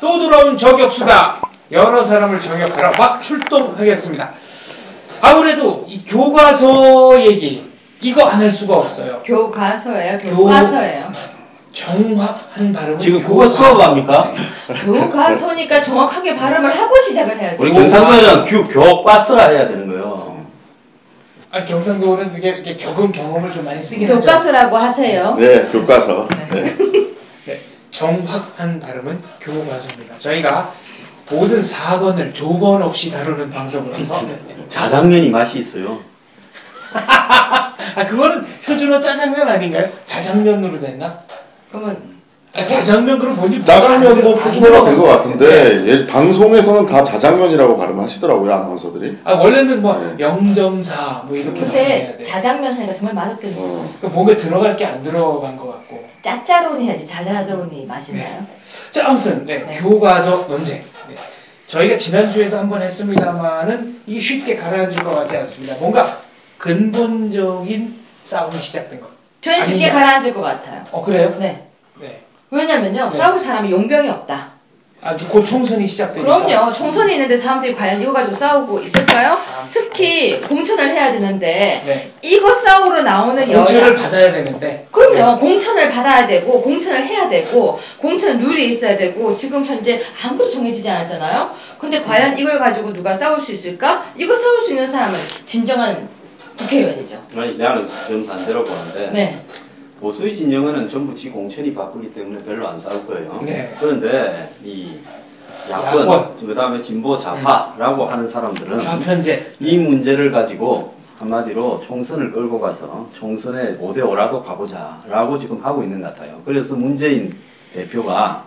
또 돌아온 저격수다. 여러 사람을 저격하러 막 출동하겠습니다. 아무래도 이 교과서 얘기 이거 안 할 수가 없어요. 교과서예요? 교과서예요? 정확한 발음은 지금 그거 수업합니까? 교과서니까 정확하게 발음을 하고 시작을 해야지. 우리 경상도에는 교과서라 해야 되는 거예요. 아, 경상도는 이게 경험을 좀 많이 쓰긴 하죠. 교과서라고 하세요. 네, 교과서. 네. 네, 정확한 발음은 교과서입니다. 저희가 모든 사건을 조건 없이 다루는 방송으로서 자장면이 맛이 있어요. 아, 그거는 표준어 짜장면 아닌가요? 자장면으로 됐나? 그러면 자장면 그럼 뭔지 짜장면도 표준어가 된 것 같은데 네. 예, 방송에서는 다 자장면이라고 발음을 하시더라고요, 아나운서들이. 아, 원래는 뭐 0.4 뭐 이렇게 근데 자장면 하니까 정말 맛없겠네요. 뭔가 들어갈 게 안 들어간 것 같고. 짜짜로니 해야지. 자자로니 맛있나요? 자, 아무튼 네, 교과서 논쟁. 네. 저희가 지난주에도 한번 했습니다만은 이게 쉽게 가라앉을 것 같지 않습니다. 뭔가 근본적인 싸움이 시작된 것. 전 쉽게 아니냐? 가라앉을 것 같아요. 그래요? 네. 네. 왜냐면요. 네. 싸울 사람이 용병이 없다. 아주 곧 총선이 시작되니까. 그럼요. 총선이 있는데 사람들이 과연 이거 가지고 싸우고 있을까요? 특히 공천을 해야 되는데 네. 이거 싸우러 나오는 공천을 여야 받아야 되는데. 그럼요. 공천을 받아야 되고 공천을 해야 되고 공천 룰이 있어야 되고 지금 현재 아무것도 정해지지 않았잖아요. 근데 과연 이걸 가지고 누가 싸울 수 있을까? 이거 싸울 수 있는 사람은 진정한 국회의원이죠. 아니, 나는 좀 반대로 보는데 네. 보수의 진영은 전부 지 공천이 바쁘기 때문에 별로 안 싸울 거예요. 네. 그런데 이 야권, 그 다음에 진보 좌파라고 하는 사람들은 좌편제. 이 문제를 가지고 한마디로 총선을 끌고 가서 총선에 5대5라도 가보자 라고 지금 하고 있는 것 같아요. 그래서 문재인 대표가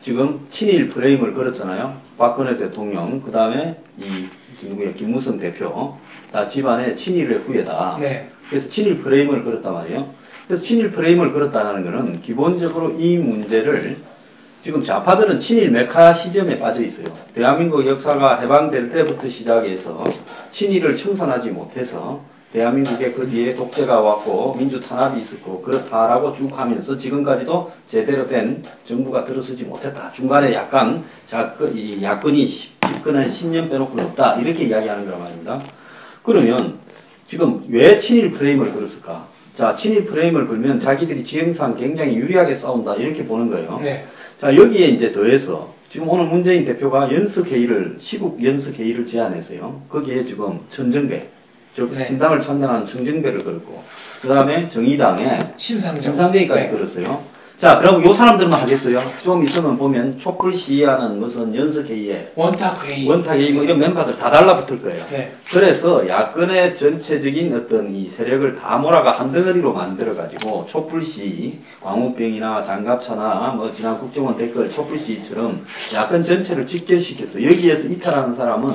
지금 친일 프레임을 걸었잖아요. 박근혜 대통령, 그 다음에 이 누구야, 김무성 대표 다 집안에 친일의 후예다. 네. 그래서 친일 프레임을 걸었단 말이에요. 그래서 친일 프레임을 걸었다는 것은 기본적으로 이 문제를 지금 좌파들은 친일 메카 시점에 빠져 있어요. 대한민국 역사가 해방될 때부터 시작해서 친일을 청산하지 못해서 대한민국에 그 뒤에 독재가 왔고 민주 탄압이 있었고 그렇다라고 쭉 하면서 지금까지도 제대로 된 정부가 들어서지 못했다. 중간에 약간 이 야권이 집권한 10년 빼놓고는 없다. 이렇게 이야기하는 거란 말입니다. 그러면 지금 왜 친일 프레임을 걸었을까? 자, 친일 프레임을 걸면 자기들이 지형상 굉장히 유리하게 싸운다. 이렇게 보는 거예요. 네. 자, 여기에 이제 더해서 지금 오늘 문재인 대표가 시국 연석회의를 제안했어요. 거기에 지금 천정배, 즉 네. 신당을 창당하는 천정배를 걸었고, 그 다음에 정의당에 심상정까지 네. 걸었어요. 자, 그럼 요 사람들만 하겠어요. 좀 있으면 보면 촛불 시위하는 무슨 연석회의에 원탁회의 뭐 이런 멤버들 다 달라붙을 거예요. 네. 그래서 야권의 전체적인 어떤 이 세력을 다 몰아가 한 덩어리로 만들어가지고 촛불 시위, 광우병이나 장갑차나 뭐 지난 국정원 댓글 촛불 시위처럼 야권 전체를 직결시켜서 여기에서 이탈하는 사람은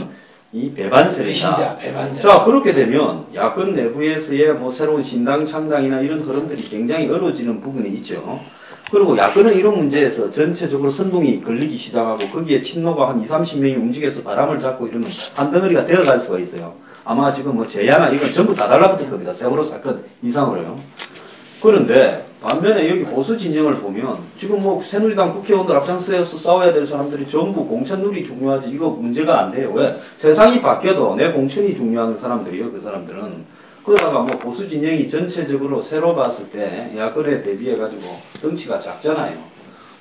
이 배반 세력이다. 배반자. 자, 그렇게 되면 야권 내부에서의 뭐 새로운 신당 창당이나 이런 흐름들이 굉장히 어려워지는 부분이 있죠. 그리고 야권은 이런 문제에서 전체적으로 선동이 걸리기 시작하고 거기에 친노가 한 20-30명이 움직여서 바람을 잡고 이러면 한 덩어리가 되어갈 수가 있어요. 아마 지금 뭐 제야나 이건 전부 다 달라붙을 겁니다. 세월호 사건 이상으로요. 그런데 반면에 여기 보수 진영을 보면 지금 뭐 새누리당 국회의원들 앞장서서 싸워야 될 사람들이 전부 공천룰이 중요하지 이거 문제가 안 돼요. 왜? 세상이 바뀌어도 내 공천이 중요한 사람들이요. 그 사람들은. 그러다가 뭐 보수 진영이 전체적으로 새로 봤을 때 야권에 대비해가지고 덩치가 작잖아요.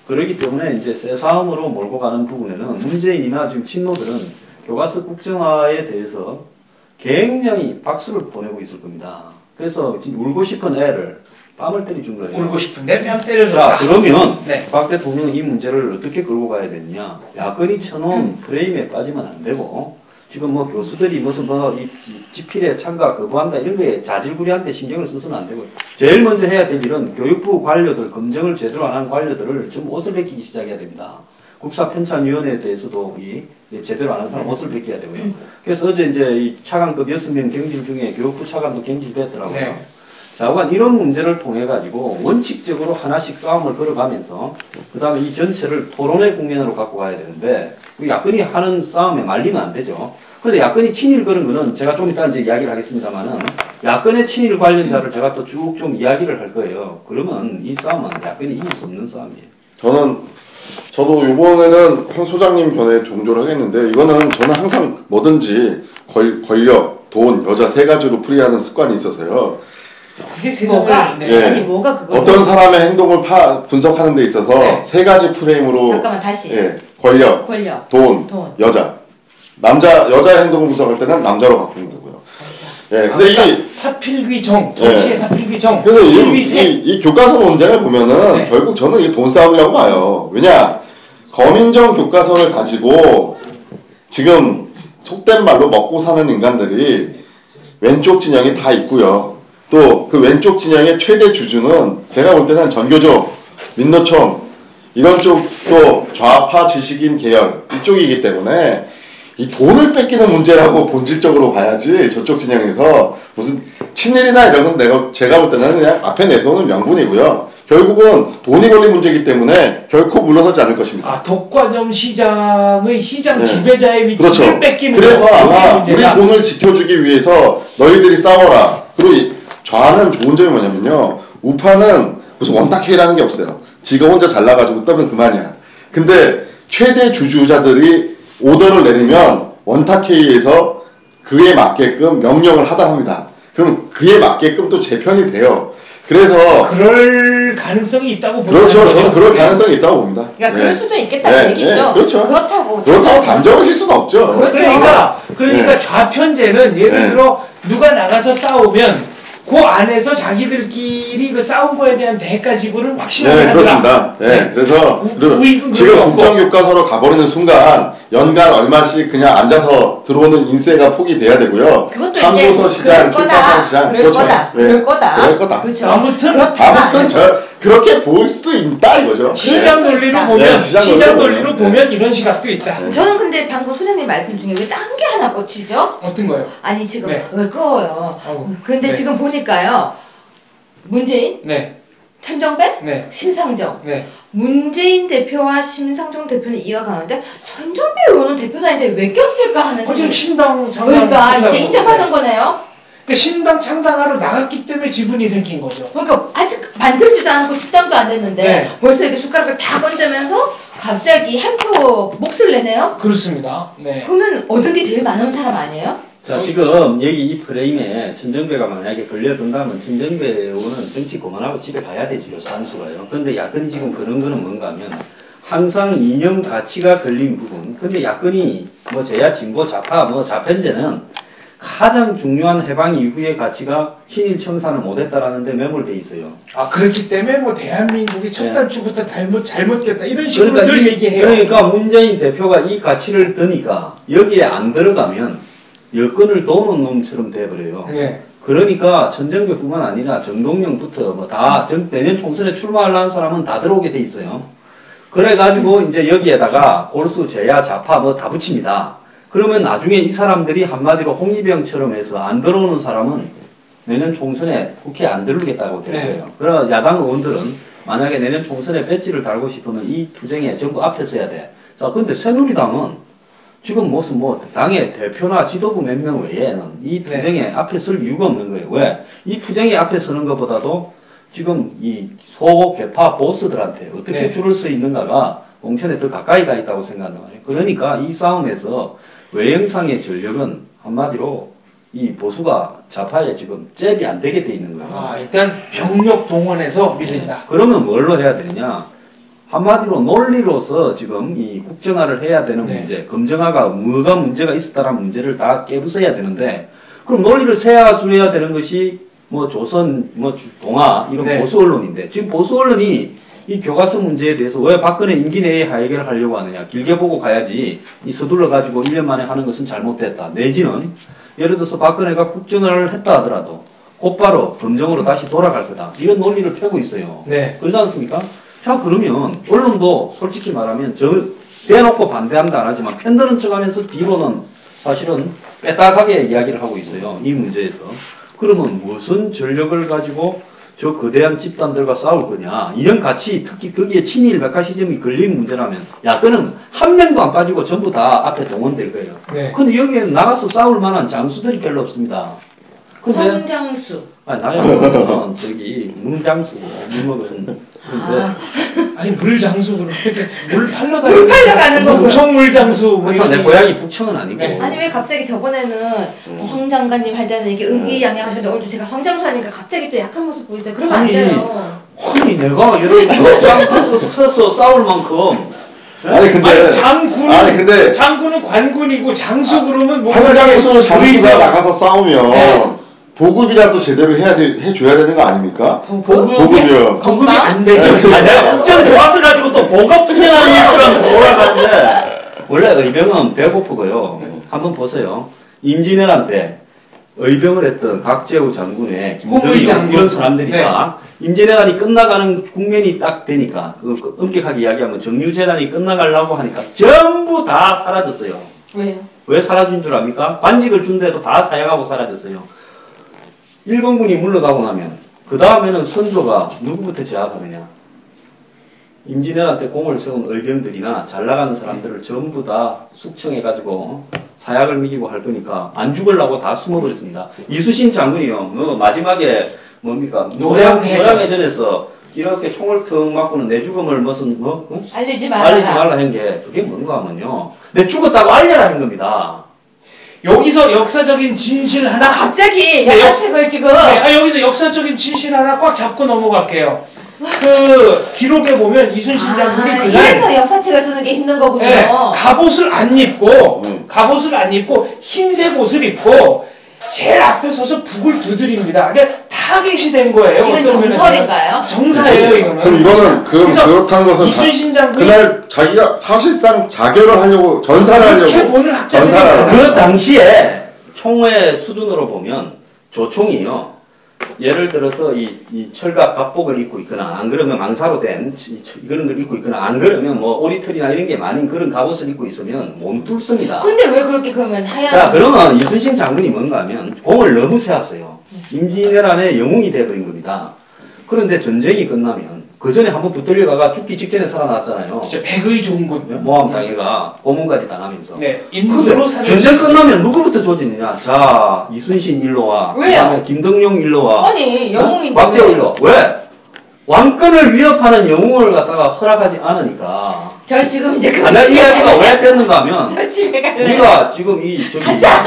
그렇기 때문에 이제 새 싸움으로 몰고 가는 부분에는 문재인이나 지금 친노들은 교과서 국정화에 대해서 굉장히 박수를 보내고 있을 겁니다. 그래서 울고 싶은 애를 뺨을 때려준 거예요. 울고 싶은데 뺨 때려줬다. 자, 그러면 네. 박 대통령은 이 문제를 어떻게 끌고 가야 되느냐. 야권이 쳐놓은 프레임에 빠지면 안 되고 지금 뭐 교수들이 무슨 뭐 이 집필에 참가 거부한다 이런 거에 자질구레한데 신경을 써서는 안 되고 제일 먼저 해야 될 일은 교육부 관료들 검증을 제대로 안 한 관료들을 좀 옷을 벗기기 시작해야 됩니다. 국사편찬위원회에 대해서도 제대로 안 한 사람 옷을 벗겨야 되고요. 그래서 어제 이제 이 차관급 6명 경질 중에 교육부 차관도 경질됐더라고요. 네. 자관 이런 문제를 통해 가지고 원칙적으로 하나씩 싸움을 걸어가면서 그 다음에 이 전체를 토론의 국면으로 갖고 가야 되는데 야권이 하는 싸움에 말리면 안 되죠. 그런데 야권이 친일 그런 거는 제가 좀 이따 이제 이야기를 하겠습니다만은 야권의 친일 관련자를 제가 또 쭉 좀 이야기를 할 거예요. 그러면 이 싸움은 야권이 이길 수 없는 싸움이에요. 저는 저도 이번에는 황 소장님 견해에 동조를 하겠는데 이거는 저는 항상 뭐든지 권력, 돈, 여자 세 가지로 풀이하는 습관이 있어서요. 그게 세상을 뭐가? 네. 예. 아니 뭐가 그거? 어떤 사람의 행동을 분석하는 데 있어서 네. 세 가지 프레임으로 잠깐만 다시. 예, 권력, 돈, 여자. 여자의 행동을 분석할 때는 남자로 바꾸는 거고요. 예, 근데 이 사필귀정, 정치의 사필귀정, 그래서 사필귀세. 이 교과서 논쟁을 보면은 네. 결국 저는 이게 돈 싸움이라고 봐요. 왜냐 검인정 교과서를 가지고 지금 속된 말로 먹고 사는 인간들이 왼쪽 진영이 다 있고요. 또 그 왼쪽 진영의 최대 주주는 제가 볼 때는 전교조, 민노총 이런 쪽도 좌파 지식인 계열 이쪽이기 때문에 이 돈을 뺏기는 문제라고 본질적으로 봐야지 저쪽 진영에서 무슨 친일이나 이런 것은 제가 볼 때는 그냥 앞에 내세우는 명분이고요. 결국은 돈이 걸린 문제이기 때문에 결코 물러서지 않을 것입니다. 아, 독과점 시장의 시장 네. 지배자의 위치를 그렇죠. 뺏기는 그래서 아마 문제가. 우리 돈을 지켜주기 위해서 너희들이 싸워라. 그리고 이 좌는 좋은 점이 뭐냐면요. 우파는 무슨 원탁회의라는 게 없어요. 지가 혼자 잘나가지고 떠면 그만이야. 근데 최대 주주자들이 오더를 내리면 원탁회의에서 그에 맞게끔 명령을 하달합니다. 그럼 그에 맞게끔 또 재편이 돼요. 그래서 그럴 가능성이 있다고 보는 그렇죠. 거죠. 저는 그럴 가능성이 있다고 봅니다. 그러니까 네. 그럴 수도 있겠다는 네, 얘기죠. 네, 그렇죠. 그렇다고 단정을 칠 수는 없죠. 그렇죠. 그러니까 네. 좌편제는 예를 네. 들어 누가 나가서 싸우면 그 안에서 자기들끼리 그 싸운 거에 대한 대가 지불은 확실하게 네, 하더라. 그렇습니다. 네, 그래서 우익은 지금 그런 거 국정교과서로 가버리는 순간 연간 얼마씩 그냥 앉아서 들어오는 인세가 포기돼야 되고요. 그것도 참고서 이제 시장, 그럴 출판사 거다. 시장, 그럴 거다. 네, 그럴 거다. 그럴 거다. 그렇죠. 아무튼 그렇게 볼 수도 있다 이거죠. 시장 네. 논리로 네, 보면 시장 시장 논리로 논리로 보면, 보면 이런 시각도 있다. 네. 저는 근데 방금 소장님 말씀 중에 왜 딴 게 하나 꽂히죠? 어떤 거요? 아니 지금 네. 왜 꺼워요? 아우, 근데 네. 지금 보니까요. 문재인, 네, 천정배, 네, 심상정. 네. 문재인 대표와 심상정 대표는 이어가는데 천정배 의원은 대표단인데 왜 꼈을까 하는 지금 생각이- 신당 창당. 그러니까 이제 인정하는 거네요. 그 신당 창당하러 나갔기 때문에 지분이 생긴 거죠. 그러니까 아직 만들지도 않고 식당도 안 됐는데 네. 벌써 이렇게 숟가락을 다 건져면서 갑자기 한 표 몫을 내네요. 그렇습니다. 네. 그러면 얻은 게 제일 많은 사람 아니에요? 자, 지금 여기 이 프레임에 천정배가 만약에 걸려든다면 천정배 의원은 정치 그만하고 집에 가야 되죠, 산수가요. 근데 야권이 지금 그런 거는 뭔가 하면 항상 이념 가치가 걸린 부분. 근데 야권이 뭐 제야 진보 좌파 뭐 좌편제는 가장 중요한 해방 이후의 가치가 친일 청산을 못했다라는 데 매몰돼 있어요. 아, 그렇기 때문에 뭐 대한민국이 첫 네. 단추부터 잘못됐다 이런 식으로 그러니까 늘 얘기해요. 그러니까 문재인 대표가 이 가치를 드니까 여기에 안 들어가면 여권을 도우는 놈처럼 돼버려요. 네. 그러니까 천정배뿐만 아니라 정동영부터 뭐 다 내년 총선에 출마하려는 사람은 다 들어오게 돼 있어요. 그래가지고 이제 여기에다가 골수, 제야, 좌파 뭐 다 붙입니다. 그러면 나중에 이 사람들이 한마디로 홍위병처럼 해서 안 들어오는 사람은 내년 총선에 국회에 안 들어오겠다고 될 거예요. 네. 그래서 야당 의원들은 만약에 내년 총선에 배지를 달고 싶으면 이 투쟁에 전부 앞에 서야 돼. 자, 근데 새누리당은 지금 무슨 뭐 당의 대표나 지도부 몇 명 외에는 이 투쟁에 앞에 설 이유가 없는 거예요. 왜? 이 투쟁에 앞에 서는 것보다도 지금 이 소개파 보스들한테 어떻게 줄을 서 있는가가 공천에 더 가까이 가 있다고 생각한단 말이에요. 그러니까 이 싸움에서 외형상의 전력은 한마디로 이 보수가 좌파에 지금 잽이 안 되게 돼 있는 거예요. 아, 일단 병력 동원해서 밀린다. 그러면 뭘로 해야 되느냐? 한마디로 논리로서 지금 이 국정화를 해야 되는 네. 문제, 검정화가 뭐가 문제가 있었다라는 문제를 다 깨부숴야 되는데, 그럼 논리를 세워줘야 되는 것이 뭐 조선, 뭐 동아 이런 네. 보수 언론인데, 지금 보수 언론이 이 교과서 문제에 대해서 왜 박근혜 임기 내에 해결을 하려고 하느냐? 길게 보고 가야지 이 서둘러 가지고 1년 만에 하는 것은 잘못됐다. 내지는 예를 들어서 박근혜가 국정화를 했다 하더라도 곧바로 검정으로 다시 돌아갈 거다. 이런 논리를 펴고 있어요. 네. 그렇지 않습니까? 자, 그러면 언론도 솔직히 말하면 대놓고 반대한다 안 하지만 편드는 척하면서 뒤로는 사실은 빼딱하게 이야기를 하고 있어요. 이 문제에서. 그러면 무슨 전력을 가지고 저 거대한 집단들과 싸울 거냐. 이런 가치, 특히 거기에 친일 백화시즘이 걸린 문제라면 야권은 한 명도 안 빠지고 전부 다 앞에 동원될 거예요. 네. 근데 여기에 나가서 싸울 만한 장수들이 별로 없습니다. 근데 황장수. 아니 나야 무슨 저기 문장수고 무슨 근데 아니 물장수로 물 팔러 물 팔러 가는 거고요. 북청 물장수. 뭐 그렇죠. 내 이런 고향이 북청은 아니고. 네. 아니 왜 갑자기 저번에는 황 장관님 할 때는 이렇게 의기양양하셨는데 오늘도 제가 황 장수 하니까 갑자기 또 약한 모습 보이세요. 그러면 안 아니, 돼요. 아니 내가 이렇게 서서 싸울 만큼 아니 근데 장군은 장군은 관군이고 장수 그러면 뭐 황장수 장수가 의병. 나가서 싸우면 네. 보급이라도 제대로 해줘야 되는 거 아닙니까? 보급이요. 보급이 안 되죠. 내가 국정 좋아서 가지고 또 보급 투쟁하는 뉴스라고 몰아가는데 원래 의병은 배고프고요. 한번 보세요. 임진왜란 때 의병을 했던 박재우 장군의 김덕희 장군. 이런 사람들이 다 임진왜란이 끝나가는 국면이 딱 되니까 그 엄격하게 이야기하면 정유재단이 끝나가려고 하니까 전부 다 사라졌어요. 왜요? 왜 사라진 줄 압니까? 관직을 준데도 다 사양하고 사라졌어요. 일본군이 물러가고 나면 그 다음에는 선조가 누구부터 제압하느냐? 임진왜란 때 공을 세운 의병들이나 잘 나가는 사람들을 전부 다 숙청해가지고 사약을 미기고 할 거니까 안 죽으려고 다 숨어버렸습니다. 이수신 장군이요. 마지막에 뭡니까? 노량해전에서 이렇게 총을 턱 맞고는 내 죽음을 무슨 알리지 말라 한 게 그게 뭔가 하면요. 내 죽었다고 알려라 한 겁니다. 여기서 역사적인 진실 하나 갑자기 네, 역사책을 지금 여기서 역사적인 진실 하나 꽉 잡고 넘어갈게요. 그 기록에 보면 이순신 장군이 그날 이래서 역사책을 쓰는 게 힘든 거군요. 네, 갑옷을 안 입고 흰색 옷을 입고 제일 앞에 서서 북을 두드립니다. 그러니까 타겟이 된 거예요. 이건 어떤 정설인가요? 정사예요, 이거는. 그럼 이거는 그렇다는 것은 이순신 장군이 그날 자기가 사실상 자결을 하려고 전사를 하려고 그렇게 보는 학자들이 전사를 많아요. 그 당시에 총의 수준으로 보면 조총이요. 예를 들어서 이 철갑 갑복을 입고 있거나 안 그러면 망사로 된 그런 걸 입고 있거나 안 그러면 뭐 오리털이나 이런 게 많은 그런 갑옷을 입고 있으면 몸뚫습니다. 근데 왜 그렇게 그러면 하얀 자 그러면 이순신 장군이 뭔가 하면 공을 너무 세웠어요. 임진왜란의 영웅이 돼버린 겁니다. 그런데 전쟁이 끝나면 그 전에 한번 붙들려가가 죽기 직전에 살아났잖아요. 진짜 백의 종군. 모함 당해가 고문까지 당하면서. 네, 인구로 전쟁 끝나면 누구부터 조지느냐? 자, 이순신 일로 와. 왜요? 그다음에 김덕룡 일로 와. 아니 영웅인데 박재호 일로 와. 왜? 왕권을 위협하는 영웅을 갖다가 허락하지 않으니까. 저 지금 이제 아, 내 이야기가 왜 됐는가 하면 저 집에 갈래요. 우리가 지금 가자!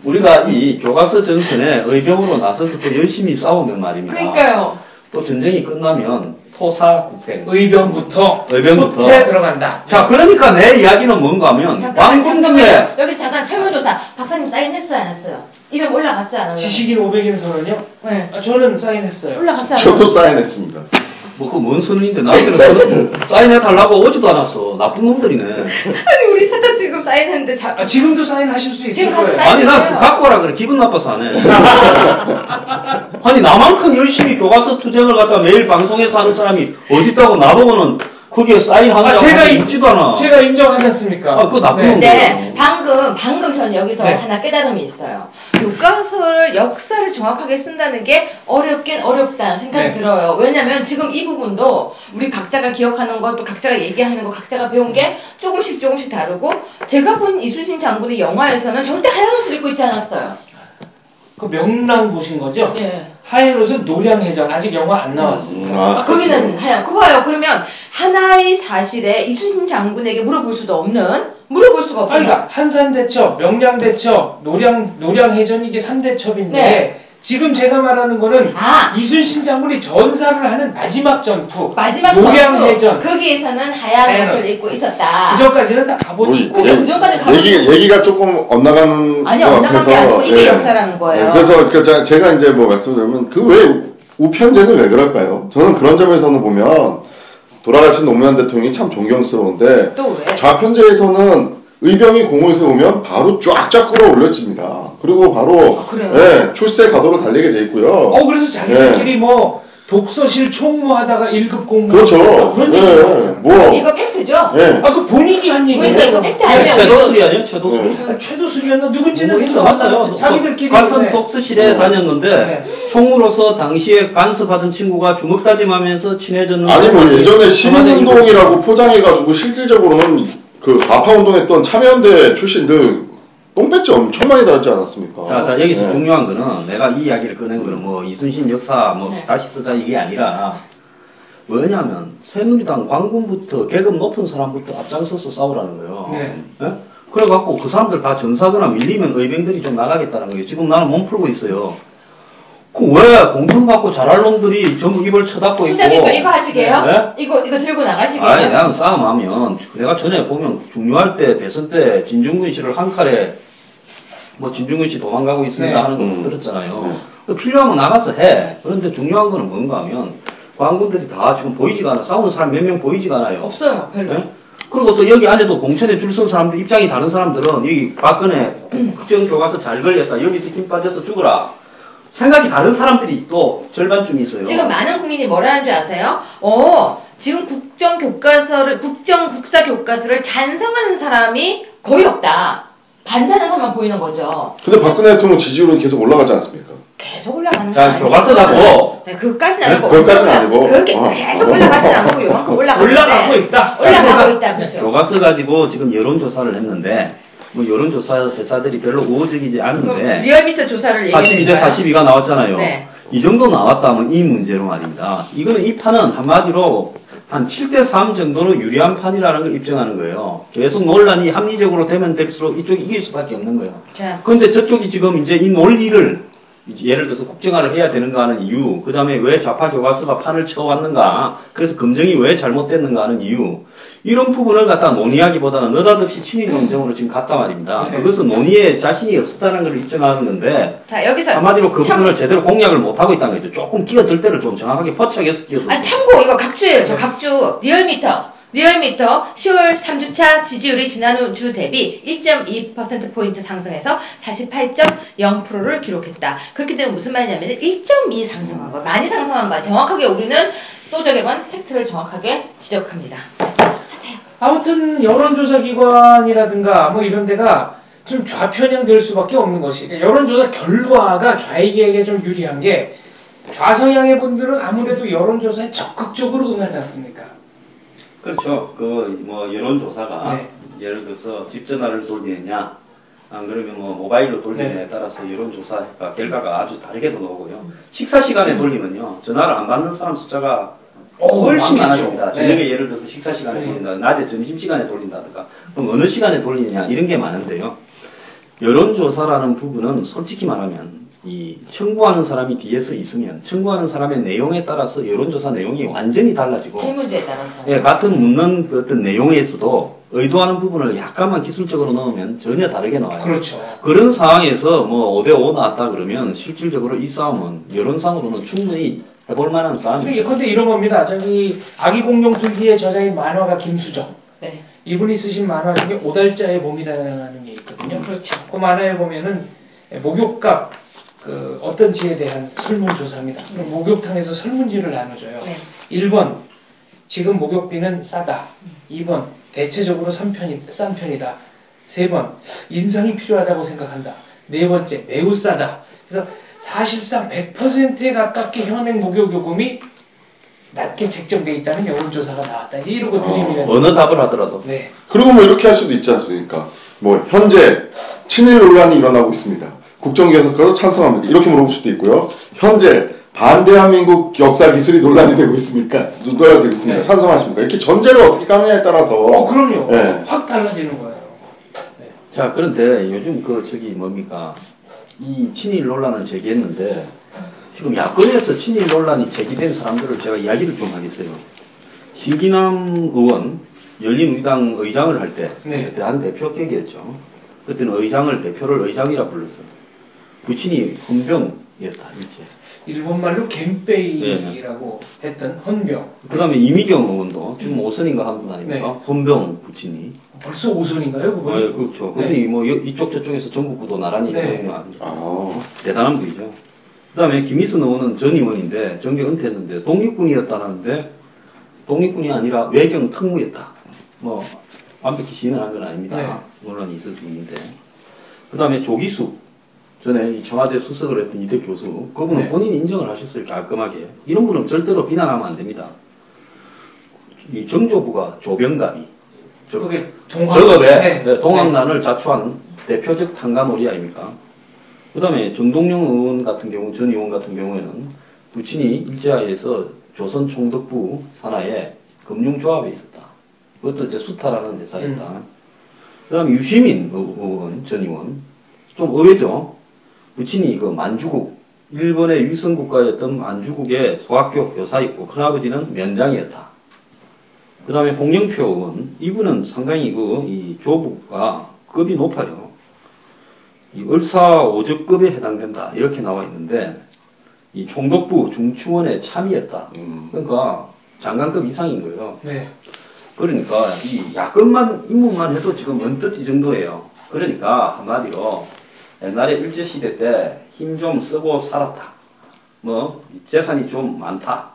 우리가 이 교과서 전선에 의병으로 나서서 또 열심히 싸우면 말입니다. 그러니까요. 또 전쟁이 끝나면 토사구팽. 의병부터 의병부터. 솥에 들어간다. 자, 그러니까 내 이야기는 뭔가 하면 왕군 중에 여기서 잠깐 설문조사. 박사님 사인했어요 안 했어요? 이름 올라갔어요 안 올라갔어요? 지식인 500인 선언이요? 네. 저는 사인했어요. 올라갔어요. 저도 사인했습니다. 뭐 그 뭔 선언인데 나한테는 사인해 달라고 오지도 않았어. 나쁜 놈들이네. 아니 우리 셋 다 지금 사인했는데 지금도 사인하실 수 있을 지금 가서 거예요. 사인- 아니 나 갖고 와라 그래. 기분 나빠서 안 해. 아니 나만큼 열심히 교과서 투쟁을 갖다 매일 방송에서 하는 사람이 어딨다고 나보고는 거기에 사인한다고 묻지도 않아. 제가 인정하셨습니까? 그거 나쁜 네. 놈들. 네, 방금 전 여기서 네. 하나 깨달음이 있어요. 교과서를 역사를 정확하게 쓴다는 게 어렵긴 어렵다는 생각이 네. 들어요. 왜냐면 지금 이 부분도 우리 각자가 기억하는 것, 또 각자가 얘기하는 것, 각자가 배운 게 조금씩 다르고 제가 본 이순신 장군의 영화에서는 절대 하얀 옷을 입고 있지 않았어요. 그 명랑 보신 거죠? 예. 하얀 옷은 노량해전. 아직 영화 안 나왔습니다. 거기는 하얀. 그거 봐요. 그러면 하나의 사실에 이순신 장군에게 물어볼 수가 없어요. 그러니까 한산대첩, 명량대첩, 노량해전 이게 3대첩인데 네. 지금 제가 말하는 거는 아. 이순신 장군이 전사를 하는 마지막 전투, 마지막 노량해전. 전투 거기에서는 하얀 옷을 입고 있었다. 그 전까지는 다 갑옷 입고 그 전까지 가보고 얘기가 조금 엇나가는 아니 것 엇나간 같아서 게 아니고 이게 예. 역사라는 거예요. 그래서 제가 이제 뭐 말씀드리면 그 왜 우편제는 왜 그럴까요? 저는 그런 점에서는 보면 돌아가신 노무현 대통령이 참 존경스러운데 또 왜? 좌편제에서는 의병이 공을 세우면 바로 쫙쫙 끌어올려집니다. 그리고 바로 그래요? 예, 출세 가도로 달리게 돼 있고요. 그래서 자기들끼리 뭐 독서실 총무하다가 1급 공무 그렇죠. 그런 예, 얘기 나왔어요. 뭐 이거 팩트죠? 예. 그 본인이 한 얘기예요. 그러니까 이거 팩트 아니면 최도술이 아니에요? 최도술? 최도술이었나 누군지는 모르겠어. 생각나요. 맞아요. 자기들끼리 같은 네. 독서실에 다녔는데 네. 총무로서 당시에 간섭하던 친구가 주먹다짐하면서 친해졌는데 아니 뭐 예전에 시민운동이라고 포장해가지고 실질적으로는 그 좌파운동했던 참여연대 출신들 똥배지 엄청 많이 달지 않았습니까? 자 여기서 네. 중요한 거는 내가 이 이야기를 꺼낸 거는 뭐 이순신 역사 뭐 네. 다시 쓰자 이게 아니라 왜냐하면 새누리당 광군부터 계급 높은 사람부터 앞장서서 싸우라는 거예요. 네. 예? 그래갖고 그 사람들 다 전사거나 밀리면 의병들이 좀 나가겠다는 거예요. 지금 나는 몸 풀고 있어요. 그 왜 공천 받고 잘할 놈들이 전부 입을 쳐닫고 있고. 팀장님 이거 하시게요? 네? 이거 들고 나가시게요? 아니, 나는 싸움하면 내가 전에 보면 중요할 때 대선 때 진중근 씨를 한 칼에 뭐 진중근 씨 도망가고 있습니다 네. 하는 거 들었잖아요. 필요하면 나가서 해. 그런데 중요한 거는 뭔가 하면 광군들이 다 지금 보이지가 않아. 싸우는 사람 몇 명 보이지가 않아요. 없어요, 별로. 네? 그리고 또 여기 안에도 공천에 줄 선 사람들 입장이 다른 사람들은 여기 박근혜 국정교과서 잘 걸렸다. 여기서 힘 빠져서 죽어라. 생각이 다른 사람들이 또 절반쯤 있어요. 지금 많은 국민이 뭐라는 줄 아세요? 지금 국정국사 교과서를 찬성하는 사람이 거의 없다. 반대하는 사람만 보이는 거죠. 근데 박근혜 대통령 지지율은 계속 올라가지 않습니까? 계속 올라가는 거 자, 아니에요? 교과서 갖고 네, 그까지는 네, 아니고. 거기까지는 아니고. 그렇게 계속 올라가지는 않고 요만큼 올라가고 올라가고 있다. 올라가고 있다, 그죠? 교과서 가지고 지금 여론조사를 했는데 뭐 여론조사 회사들이 별로 우호적이지 않은데 리얼미터 조사를 42대 얘기했는데 42가 나왔잖아요. 네. 이 정도 나왔다면 이 문제로 말입니다. 이거는 이 판은 한마디로 한 7대 3 정도로 유리한 판이라는 걸 입증하는 거예요. 계속 논란이 합리적으로 되면 될수록 이쪽이 이길 수밖에 없는 거예요. 자, 그런데 저쪽이 지금 이제 이 논리를 예를 들어서 국정화를 해야 되는가 하는 이유, 그 다음에 왜 좌파 교과서가 판을 쳐왔는가, 그래서 검증이 왜 잘못됐는가 하는 이유, 이런 부분을 갖다 논의하기보다는 느닷없이 친일 논쟁으로 지금 갔단 말입니다. 네. 그것은 논의에 자신이 없었다는 걸 입증하는 건데, 자 여기서 한마디로 그 참- 부분을 제대로 공략을 못하고 있다는 거죠. 조금 끼어들 때를 좀 정확하게 포착해서 끼어들고. 아니 참고 이거 각주예요. 저 각주 리얼미터 10월 3주차 지지율이 지난주 대비 1.2%포인트 상승해서 48.0%를 기록했다. 그렇기 때문에 무슨 말이냐면 1.2 상승한 거, 많이 상승한 거야. 정확하게 우리는 또저객은 팩트를 정확하게 지적합니다. 하세요. 아무튼 여론조사 기관이라든가 뭐 이런 데가 좀 좌편향 될 수밖에 없는 것이, 그러니까 여론조사 결과가 좌익에게 좀 유리한 게 좌성향의 분들은 아무래도 여론조사에 적극적으로 응하지 않습니까? 그렇죠. 뭐 여론조사가 네. 예를 들어서 집 전화를 돌리느냐, 안 그러면 뭐 모바일로 돌리느냐에 네. 따라서 여론조사 결과가 아주 다르게도 나오고요. 식사 시간에 돌리면요, 전화를 안 받는 사람 숫자가 훨씬 많겠죠. 많아집니다. 네. 저녁에 예를 들어서 식사 시간에 네. 돌린다, 낮에 점심 시간에 돌린다든가, 그럼 어느 시간에 돌리느냐 이런 게 많은데요. 여론조사라는 부분은 솔직히 말하면 이 청구하는 사람이 뒤에서 있으면 청구하는 사람의 내용에 따라서 여론조사 내용이 완전히 달라지고, 질문지에 따라서. 예, 같은 묻는 그 어떤 내용에서도 의도하는 부분을 약간만 기술적으로 넣으면 전혀 다르게 나와요. 그렇죠. 그런 상황에서 뭐 5대5 나왔다 그러면 실질적으로 이 싸움은 여론상으로는 충분히 해볼 만한 싸움이죠. 예컨대 이런 겁니다. 저기 아기공룡 둘기의 저자인 만화가 김수정. 네. 이분이 쓰신 만화 중에 오달자의 몸이라는 게 있거든요. 그렇죠. 그 만화에 보면은 목욕값 어떤 지에 대한 설문조사입니다. 그럼 목욕탕에서 설문지를 나눠줘요. 네. 1번 지금 목욕비는 싸다. 2번 대체적으로 싼 편이다. 3번 인상이 필요하다고 생각한다. 4번째 매우 싸다. 그래서 사실상 100%에 가깝게 현행 목욕요금이 낮게 책정돼 있다는 여론조사가 나왔다. 이러고 드리면 어느 답을 하더라도. 네. 그리고 뭐 이렇게 할 수도 있지 않습니까? 뭐 현재 친일 논란이 일어나고 있습니다. 국정교과서 찬성합니다. 이렇게 물어볼 수도 있고요. 현재 반대한민국 역사 기술이 논란이 되고 있습니까? 누가 되고 있습니까? 네. 찬성하십니까? 이렇게 전제를 어떻게 까느냐에 따라서 그럼요. 네. 확 달라지는 거예요. 자, 그런데 요즘 뭡니까? 이 친일 논란을 제기했는데, 지금 야권에서 친일 논란이 제기된 사람들을 제가 이야기를 좀 하겠어요. 신기남 의원, 열린우리당 의장을 할 때, 네. 그때 한 대표격이었죠. 그때는 대표를 의장이라 불렀어요. 부친이 헌병이었다, 일제. 일본말로 겐페이라고 했던 헌병. 그 다음에 이미경 의원도 지금 5선인가 한 분 아닙니까? 네. 헌병 부친이. 벌써 5선인가요? 그분이? 그렇죠. 네. 그분이 뭐 이쪽 저쪽에서 전국구도 나란히 네. 있는 거 아닙니까? 아, 대단한 분이죠. 그 다음에 김희선 의원은 전 의원인데 정계 은퇴했는데 독립군이었다는데 독립군이 아니라 외경 특무였다. 뭐 완벽히 시인을 한 건 아닙니다. 네. 논란이 있을 중인데. 그 다음에 조기숙 전에 이 청와대 수석을 했던 이대 교수, 그분은 네. 본인이 인정을 하셨어요, 깔끔하게. 이런 분은 절대로 비난하면 안 됩니다. 이 정조부가 조병갑이 그게 저급에 네. 동학난을 자초한 대표적 탕감오리 아닙니까? 그 다음에 정동영 의원 같은 경우, 전 의원 같은 경우에는 부친이 일제하에서 조선 총독부 산하에 금융조합에 있었다. 그것도 이제 수타라는 회사였다. 그다음 유시민 의원, 전 의원. 좀 의외죠. 부친이 그 만주국, 일본의 위성 국가였던 만주국의 소학교 교사였고 큰아버지는 면장이었다. 그 다음에 홍영표 의원, 이분은 상당히 이 조부가 급이 높아요. 이 을사오적급에 해당된다 이렇게 나와 있는데 이 총독부 중추원의 참의였다. 그러니까 장관급 이상인 거예요. 네. 그러니까 이 야권만 입문만 해도 지금 언뜻 이 정도예요. 그러니까 한마디로 옛날에 일제시대 때 힘 좀 쓰고 살았다. 뭐 재산이 좀 많다.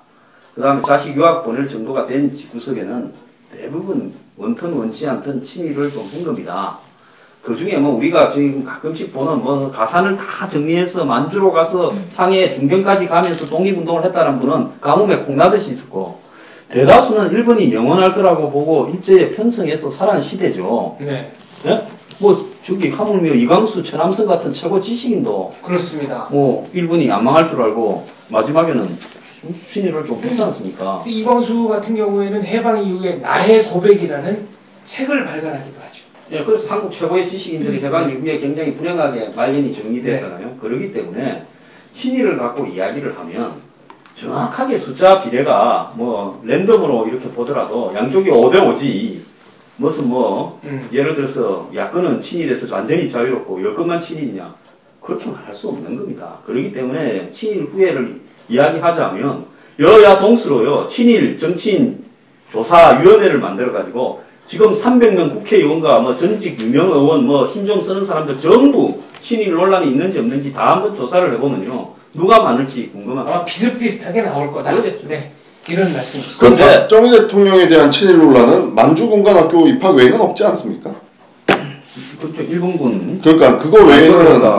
그 다음에 자식 유학 보낼 정도가 된 집구석에는 대부분 원턴 원치 않던 친일을 좀 한 겁니다. 그 중에 뭐 우리가 지금 가끔씩 보는 뭐 가산을 다 정리해서 만주로 가서 상해 중경까지 가면서 독립운동을 했다는 분은 가뭄에 콩나듯이 있었고 대다수는 일본이 영원할 거라고 보고 일제에 편성해서 살아난 시대죠. 네. 예? 뭐 저기 하물며 이광수, 최남선 같은 최고 지식인도 그렇습니다. 뭐 일본이 안 망할 줄 알고 마지막에는 친일을 좀 했지 않습니까? 이광수 같은 경우에는 해방 이후에 나의 고백이라는 책을 발간하기도 하죠. 예, 그래서 한국 최고의 지식인들이 해방 이후에 굉장히 불행하게 말년이 정리됐잖아요. 네. 그러기 때문에 친일을 갖고 이야기를 하면 정확하게 숫자 비례가 뭐 랜덤으로 이렇게 보더라도 양쪽이 5대5지 무슨 뭐 예를 들어서 야권은 친일에서 완전히 자유롭고 여권만 친일이냐 그렇게 말할 수 없는 겁니다. 그렇기 때문에 친일 후예를 이야기하자면 여야 동수로요 친일 정치인 조사위원회를 만들어가지고 지금 300명 국회의원과 뭐 전직 유명 의원 뭐 힘 좀 쓰는 사람들 전부 친일 논란이 있는지 없는지 다 한번 조사를 해보면요 누가 많을지 궁금합니다. 아마 비슷비슷하게 나올 거다. 그렇겠죠. 네. 이런 말씀이시죠. 그럼 박정희 대통령에 대한 친일 논란은 만주공관학교 입학 외에는 없지 않습니까? 그렇죠. 일본군. 그러니까 그거 외에는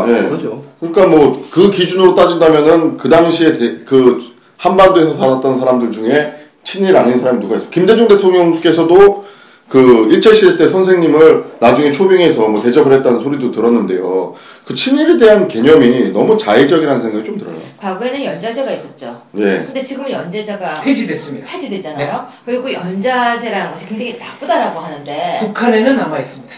예. 그렇죠. 그러니까 뭐 그 기준으로 따진다면은 그 당시에 그 한반도에서 살았던 사람들 중에 친일 아닌 사람이 누가 있어? 김대중 대통령께서도 그 일제시대 때 선생님을 나중에 초빙해서 뭐 대접을 했다는 소리도 들었는데요. 그 친일에 대한 개념이 너무 자의적이라는 생각이 좀 들어요. 과거에는 연자제가 있었죠. 예. 근데 지금은 연제제가 해지됐습니다. 해지됐잖아요. 네. 그리고 연자제라는 것이 굉장히 나쁘다라고 하는데 북한에는 남아 있습니다.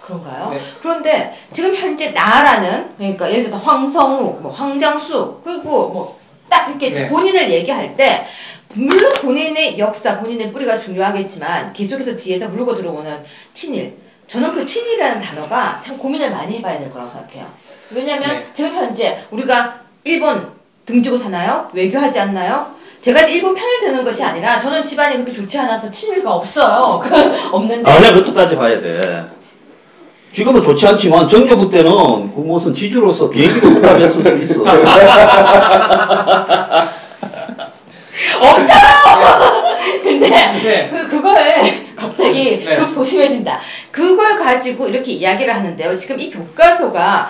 그런가요? 네. 그런데 지금 현재 나라는 그러니까 예를 들어서 황성우, 뭐 황장수 그리고 뭐 딱 이렇게 네. 본인을 얘기할 때 물론 본인의 역사, 본인의 뿌리가 중요하겠지만 계속해서 뒤에서 물고 들어오는 친일. 저는 그 친일이라는 단어가 참 고민을 많이 해봐야 될 거라고 생각해요. 왜냐하면 네. 지금 현재 우리가 일본 등지고 사나요? 외교하지 않나요? 제가 일본 편을 드는 것이 아니라 저는 집안이 그렇게 좋지 않아서 친일가 없어요. 없는데. 아니야, 그것도 따져봐야 돼. 지금은 좋지 않지만 정조부 때는 그 무슨 지주로서 비행기도 혼잡했을 수 있어. 없어요! 근데 네. 그걸 갑자기 네. 소심해진다. 그걸 가지고 이렇게 이야기를 하는데요. 지금 이 교과서가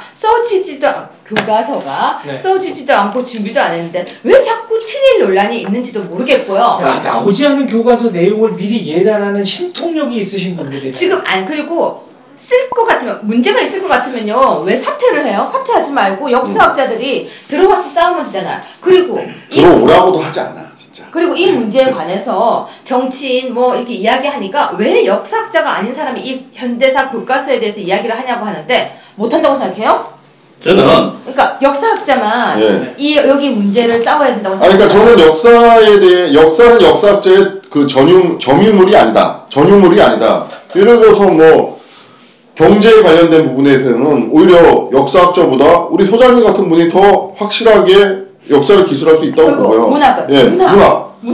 네. 써지지도 않고 준비도 안 했는데 왜 자꾸 친일 논란이 있는지도 모르겠고요. 야, 나오지 않은 교과서 내용을 미리 예단하는 신통력이 있으신 분들이 지금 그리고 쓸 것 같으면 문제가 있을 것 같으면요 왜 사퇴를 해요? 사퇴하지 말고 역사학자들이 들어와서 싸우면 되잖아요. 그리고 들어오라고도 하지 않아 진짜. 그리고 이 문제에 관해서 정치인 뭐 이렇게 이야기하니까 왜 역사학자가 아닌 사람이 이 현대사 교과서에 대해서 이야기를 하냐고 하는데 못한다고 생각해요? 저는 그러니까 역사학자만 예. 이 여기 문제를 싸워야 된다고 아니 생각해요. 그러니까 저는 역사에 대해 역사는 역사학자의 그 점유물이 아니다. 전유물이 아니다. 예를 들어서 뭐 경제에 관련된 부분에서는 오히려 역사학자보다 우리 소장님 같은 분이 더 확실하게 역사를 기술할 수 있다고 그리고 보고요. 문학은 예, 문학. 우리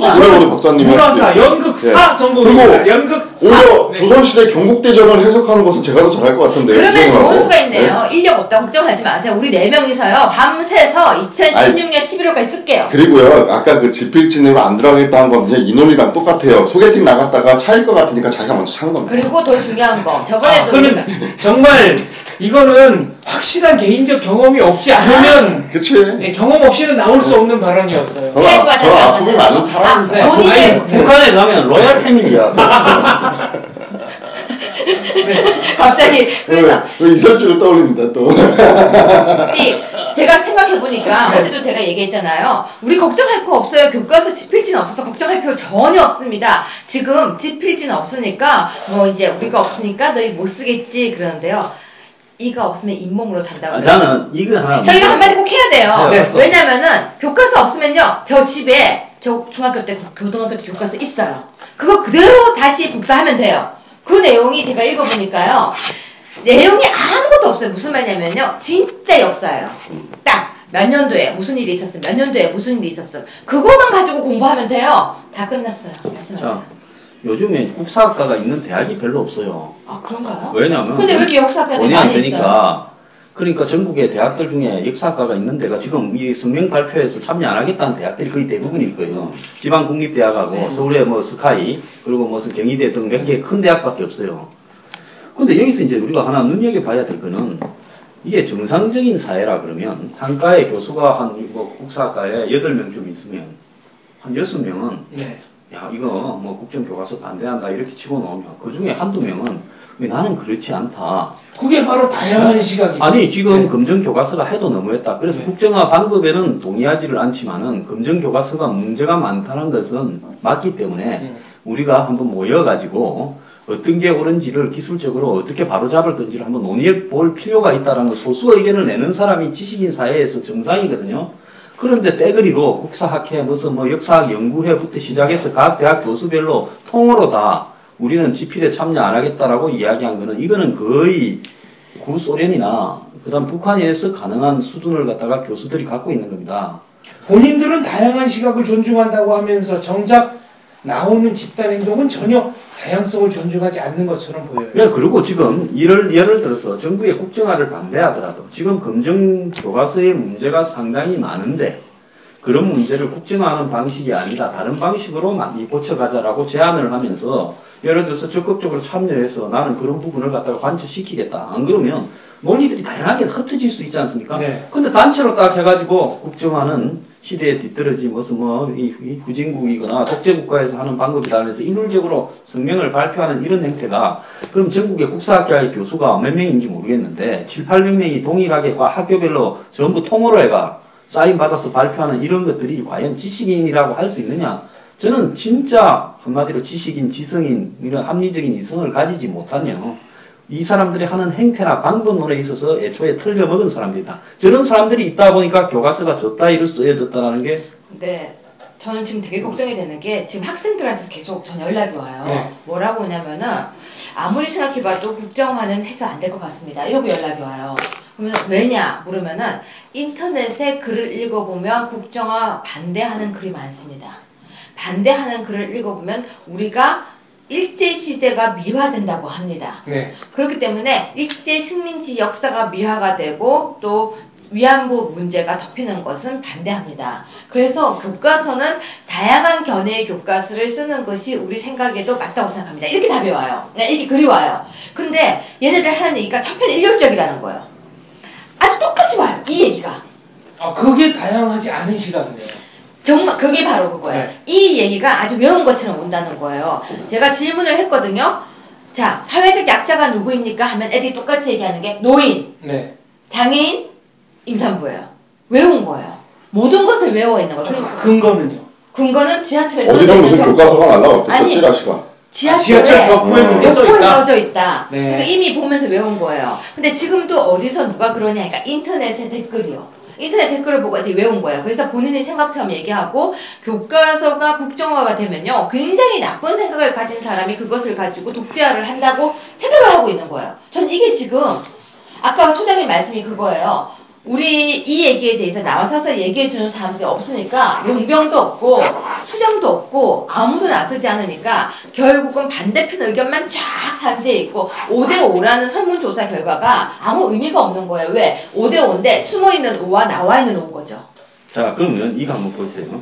박사님이 문화사, 하시죠. 연극사 예. 전공입니다. 그리고 연극사. 오히려 네. 조선시대 경국대전을 해석하는 것은 제가 더 잘할 것 같은데. 그러면 이종하고. 좋은 수가 있네요. 인력 없다 걱정하지 마세요. 우리 4명이서요 밤새서 2016년 11월까지 쓸게요. 그리고요, 아까 그 지필진으로 안 들어가겠다 한 건 그냥 이 논리랑 똑같아요. 소개팅 나갔다가 차일 것 같으니까 자기가 먼저 차는 겁니다. 그리고 더 중요한 거 저번에도 그는 정말 이거는 확실한 개인적 경험이 없지 않으면 그치? 네, 경험 없이는 나올 수 없는 발언이었어요. 세부가 저 아픔이 많은 사람입니다. 네. 본인의 북한에 가면 로얄 패밀리야. 갑자기 그래서 왜 이설주를 떠올립니다 또. 제가 생각해보니까 어제도 제가 얘기했잖아요. 우리 걱정할 거 없어요. 교과서 집필지는 없어서 걱정할 필요 전혀 없습니다. 지금 집필지는 없으니까 뭐 이제 우리가 없으니까 너희 못 쓰겠지 그러는데요. 이가 없으면 잇몸으로 산다고. 나는 이거 하나. 저 이거 한마디 꼭 해야 돼요. 네, 왜냐면은 교과서 없으면요. 저 집에 저 중학교 때 고등학교 때 교과서 있어요. 그거 그대로 다시 복사하면 돼요. 그 내용이 제가 읽어보니까요. 내용이 아무것도 없어요. 무슨 말이냐면요. 진짜 역사예요. 딱 몇 년도에 무슨 일이 있었음, 몇 년도에 무슨 일이 있었음. 그거만 가지고 공부하면 돼요. 다 끝났어요. 말씀하세요. 자, 요즘에 국사학과가 있는 대학이 별로 없어요. 아 그런가요? 왜냐면 근데 왜 이렇게 역사학자들이 돈이 안 많이 있어요? 되니까. 그러니까 전국의 대학들 중에 역사학과가 있는 데가 지금 이 성명 발표에서 참여 안 하겠다는 대학들이 거의 대부분일 거예요. 지방 국립대학하고 서울의 뭐 스카이 그리고 무슨 경희대 등 몇 개 큰 대학밖에 없어요. 근데 여기서 이제 우리가 하나 눈여겨봐야 될 거는 이게 정상적인 사회라 그러면 한 과의 교수가 한 뭐 국사학과에 8명쯤 있으면 한 6명은 네. 야 이거 뭐 국정교과서 반대한다 이렇게 치고 나오면 그 중에 한두 명은 왜 나는 그렇지 않다. 그게 바로 다양한 시각이죠. 아니 지금 네. 검정교과서가 해도 너무했다. 그래서 네. 국정화 방법에는 동의하지를 않지만은 검정교과서가 문제가 많다는 것은 맞기 때문에 우리가 한번 모여가지고 어떤 게 옳은지를 기술적으로 어떻게 바로잡을 건지를 한번 논의해 볼 필요가 있다는 소수 의견을 내는 사람이 지식인 사회에서 정상이거든요. 그런데 떼거리로 국사학회 무슨 뭐 역사학 연구회부터 시작해서 각 대학 교수별로 통으로 다 우리는 집필에 참여 안 하겠다라고 이야기한 거는 이거는 거의 구소련이나 그다음 북한에서 가능한 수준을 갖다가 교수들이 갖고 있는 겁니다. 본인들은 다양한 시각을 존중한다고 하면서 정작 나오는 집단 행동은 전혀 다양성을 존중하지 않는 것처럼 보여요. 네, 그리고 지금 예를 들어서 정부의 국정화를 반대하더라도 지금 검정 교과서의 문제가 상당히 많은데 그런 문제를 국정화하는 방식이 아니라 다른 방식으로 많이 고쳐가자라고 제안을 하면서 예를 들어서 적극적으로 참여해서 나는 그런 부분을 갖다가 관철시키겠다. 안 그러면 논의들이 다양하게 흩어질 수 있지 않습니까? 네. 근데 단체로 딱 해가지고 국정화는 시대에 뒤떨어지 무슨 이 후진국이거나 독재국가에서 하는 방법이다 하면서 일률적으로 성명을 발표하는 이런 행태가 그럼 전국의 국사학과의 교수가 몇 명인지 모르겠는데 700~800명이 동일하게 학교별로 전부 통으로 해가 사인 받아서 발표하는 이런 것들이 과연 지식인이라고 할 수 있느냐? 저는 진짜 한마디로 지식인, 지성인 이런 합리적인 이성을 가지지 못하며 이 사람들이 하는 행태나 방법론에 있어서 애초에 틀려먹은 사람들이다. 저런 사람들이 있다 보니까 교과서가 저따위로 쓰여졌다는 게. 네. 저는 지금 되게 걱정이 되는 게 지금 학생들한테서 계속 전 연락이 와요. 네. 뭐라고 오냐면은 아무리 생각해봐도 국정화는 해서 안 될 것 같습니다. 이러고 연락이 와요. 그러면 왜냐 물으면은 인터넷에 글을 읽어보면 국정화 반대하는 글이 많습니다. 반대하는 글을 읽어보면 우리가 일제시대가 미화된다고 합니다. 네. 그렇기 때문에 일제 식민지 역사가 미화가 되고 또 위안부 문제가 덮이는 것은 반대합니다. 그래서 교과서는 다양한 견해의 교과서를 쓰는 것이 우리 생각에도 맞다고 생각합니다. 이렇게 답이 와요. 이렇게 글이 와요. 근데 얘네들 하는 얘기가 천편일률적이라는 거예요. 아주 똑같이 와요. 이 얘기가. 아, 그게 다양하지 않은 시각이네요. 정말 그게 바로 그거예요. 네. 이 얘기가 아주 외운 것처럼 온다는 거예요. 제가 질문을 했거든요. 자, 사회적 약자가 누구입니까? 하면 애들이 똑같이 얘기하는 게 노인, 네. 장애인, 임산부예요. 외운 거예요. 모든 것을 외워 있는 거예요. 그러니까 근거는요? 근거는 지하철에 어디서 무슨 있는 교과서가 날라왔겠어 아니, 찌라시가. 지하철에 지하철 벽보에 벽보에 써져 있다. 네. 그러니까 이미 보면서 외운 거예요. 근데 지금도 어디서 누가 그러냐 그러니까 인터넷에 댓글이요. 인터넷 댓글을 보고 애들이 외운 거예요. 그래서 본인의 생각처럼 얘기하고 교과서가 국정화가 되면요. 굉장히 나쁜 생각을 가진 사람이 그것을 가지고 독재화를 한다고 생각을 하고 있는 거예요. 전 이게 지금 아까 소장님 말씀이 그거예요. 우리 이 얘기에 대해서 나와서 얘기해주는 사람들이 없으니까 용병도 없고 수장도 없고 아무도 나서지 않으니까 결국은 반대편 의견만 쫙 산재해 있고 5대5라는 설문조사 결과가 아무 의미가 없는 거예요. 왜? 5대5인데 숨어있는 5와 나와있는 5인 거죠. 자 그러면 이거 한번 보세요.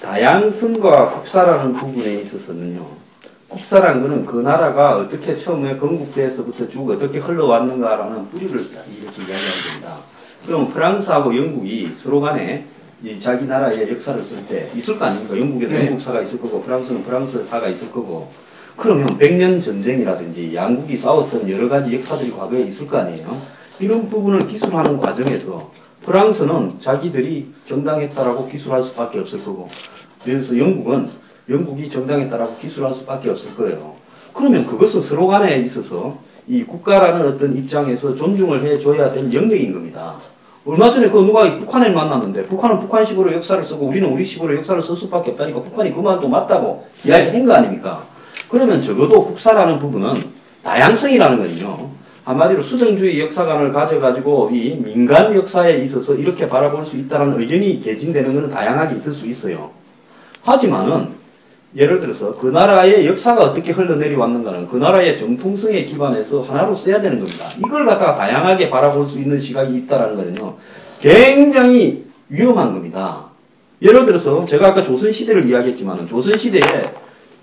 다양성과 국사라는 부분에 있어서는요. 국사라는 거는 그 나라가 어떻게 처음에 건국대에서부터 쭉 어떻게 흘러왔는가라는 뿌리를 이렇게 이야기하는 겁니다. 그럼 프랑스하고 영국이 서로 간에 자기 나라의 역사를 쓸 때 있을 거 아닙니까? 영국에는 네. 영국사가 있을 거고 프랑스는 프랑스사가 있을 거고 그러면 100년 전쟁이라든지 양국이 싸웠던 여러 가지 역사들이 과거에 있을 거 아니에요. 이런 부분을 기술하는 과정에서 프랑스는 자기들이 정당했다라고 기술할 수밖에 없을 거고, 그래서 영국이 정당했다라고 기술할 수밖에 없을 거예요. 그러면 그것은 서로 간에 있어서 이 국가라는 어떤 입장에서 존중을 해줘야 될 영역인 겁니다. 얼마 전에 그 누가 북한을 만났는데 북한은 북한식으로 역사를 쓰고 우리는 우리식으로 역사를 쓸 수밖에 없다니까 북한이 그 말도 맞다고 이야기한 거 아닙니까? 그러면 적어도 국사라는 부분은 다양성이라는 거는요. 한마디로 수정주의 역사관을 가져가지고 이 민간 역사에 있어서 이렇게 바라볼 수 있다는 의견이 개진되는 것은 다양하게 있을 수 있어요. 하지만은 예를 들어서 그 나라의 역사가 어떻게 흘러내려왔는가는 그 나라의 정통성에 기반해서 하나로 써야 되는 겁니다. 이걸 갖다가 다양하게 바라볼 수 있는 시각이 있다는 거는요. 굉장히 위험한 겁니다. 예를 들어서 제가 아까 조선시대를 이야기했지만은 조선시대에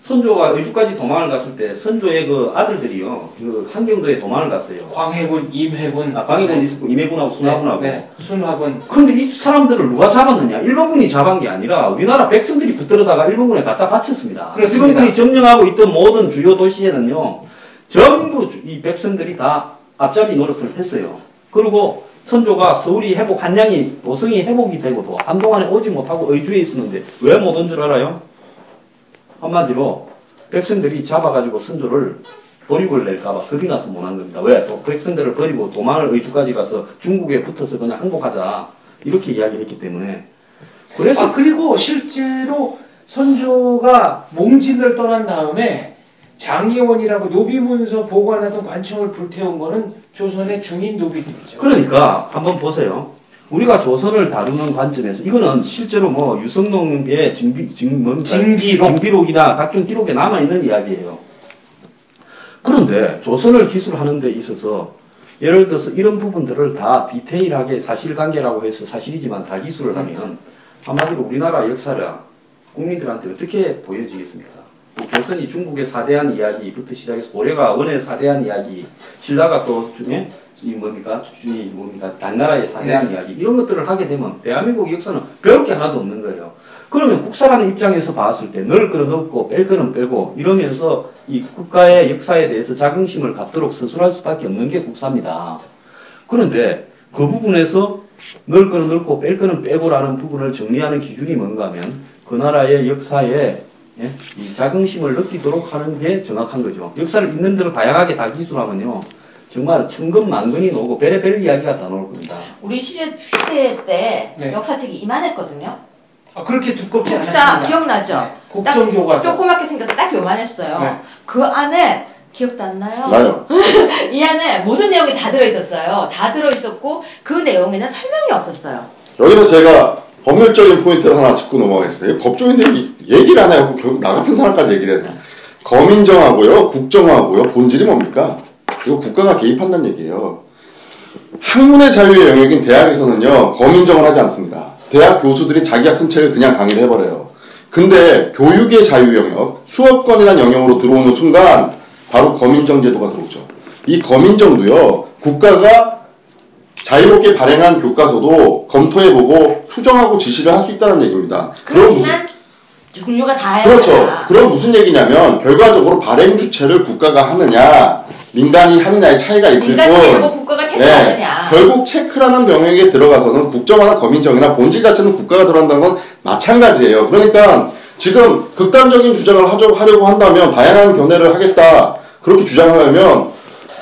선조가 의주까지 도망을 갔을 때 선조의 그 아들들이요. 그 한경도에 도망을 갔어요. 광해군, 임해군. 광해군 있었고 임해군하고 순화군하고. 순화군. 근데 이 사람들을 누가 잡았느냐? 일본군이 잡은 게 아니라 우리나라 백성들이 붙들어다가 일본군에 갖다 바쳤습니다. 그렇습니다. 일본군이 점령하고 있던 모든 주요 도시에는요. 전부 이 백성들이 다 앞잡이 노릇을 했어요. 그리고 선조가 서울이 회복, 한양이 도성이 회복이 되고도 한동안에 오지 못하고 의주에 있었는데 왜 못 온 줄 알아요? 한마디로 백성들이 잡아가지고 선조를 버리고 낼까봐 겁이 나서 못 한 겁니다. 왜? 또 백성들을 버리고 도망을 의주까지 가서 중국에 붙어서 그냥 항복하자 이렇게 이야기를 했기 때문에 그래서 그리고 실제로 선조가 몽진을 떠난 다음에 장예원이라고 노비문서 보관하던 관청을 불태운 거는 조선의 중인 노비들이죠. 그러니까 한번 보세요. 우리가 조선을 다루는 관점에서 이거는 실제로 뭐 유성룡의 징비록이나 각종 기록에 남아있는 이야기예요. 그런데 조선을 기술하는 데 있어서 예를 들어서 이런 부분들을 다 디테일하게 사실관계라고 해서 사실이지만 다 기술을 하면 한마디로 우리나라 역사를 국민들한테 어떻게 보여지겠습니까? 조선이 중국의 사대한 이야기부터 시작해서 고려가 원의 사대한 이야기, 신라가 또 단나라의 사대한 이야기 이런 것들을 하게 되면 대한민국 역사는 배울 게 하나도 없는 거예요. 그러면 국사라는 입장에서 봤을 때 넣을 거는 넣고 뺄 거는 빼고 이러면서 이 국가의 역사에 대해서 자긍심을 갖도록 서술할 수밖에 없는 게 국사입니다. 그런데 그 부분에서 넣을 거는 넣고 뺄 거는 빼고라는 부분을 정리하는 기준이 뭔가 하면 그 나라의 역사에 이 자긍심을 느끼도록 하는 게 정확한 거죠. 역사를 있는 대로 다양하게 다 기술하면요. 정말 천근만근이 나오고 별의별 이야기가 다 나올 겁니다. 우리 시대 때 네. 역사책이 이만했거든요. 그렇게 두껍지 국사 않았습니다. 기억나죠? 네. 국정교과서. 조그맣게 생겨서 딱 요만했어요. 네. 그 안에 기억도 안 나요? 나요. 이 안에 모든 내용이 다 들어있었어요. 다 들어있었고 그 내용에는 설명이 없었어요. 여기서 제가 법률적인 포인트를 하나 짚고 넘어가겠습니다. 법조인들이 얘기를 안 해요. 결국 나 같은 사람까지 얘기를 해요. 거민정하고요, 국정하고요, 본질이 뭡니까? 이거 국가가 개입한다는 얘기예요. 학문의 자유의 영역인 대학에서는요, 거민정을 하지 않습니다. 대학 교수들이 자기가 쓴 책을 그냥 강의를 해버려요. 근데 교육의 자유 영역, 수업권이라는 영역으로 들어오는 순간 바로 거민정 제도가 들어오죠. 이 거민정도요, 국가가 자유롭게 발행한 교과서도 검토해보고 수정하고 지시를 할 수 있다는 얘기입니다. 그렇지만 종류가 다양하다. 그렇죠. 그럼 무슨 얘기냐면 결과적으로 발행 주체를 국가가 하느냐 민간이 하느냐의 차이가 있을 뿐 민간이 하고 국가가 체크하느냐. 결국 체크라는 병역에 들어가서는 국정화나 거민정이나 본질 자체는 국가가 들어간다는 건 마찬가지예요. 그러니까 지금 극단적인 주장을 하려고 한다면 다양한 견해를 하겠다 그렇게 주장을 하려면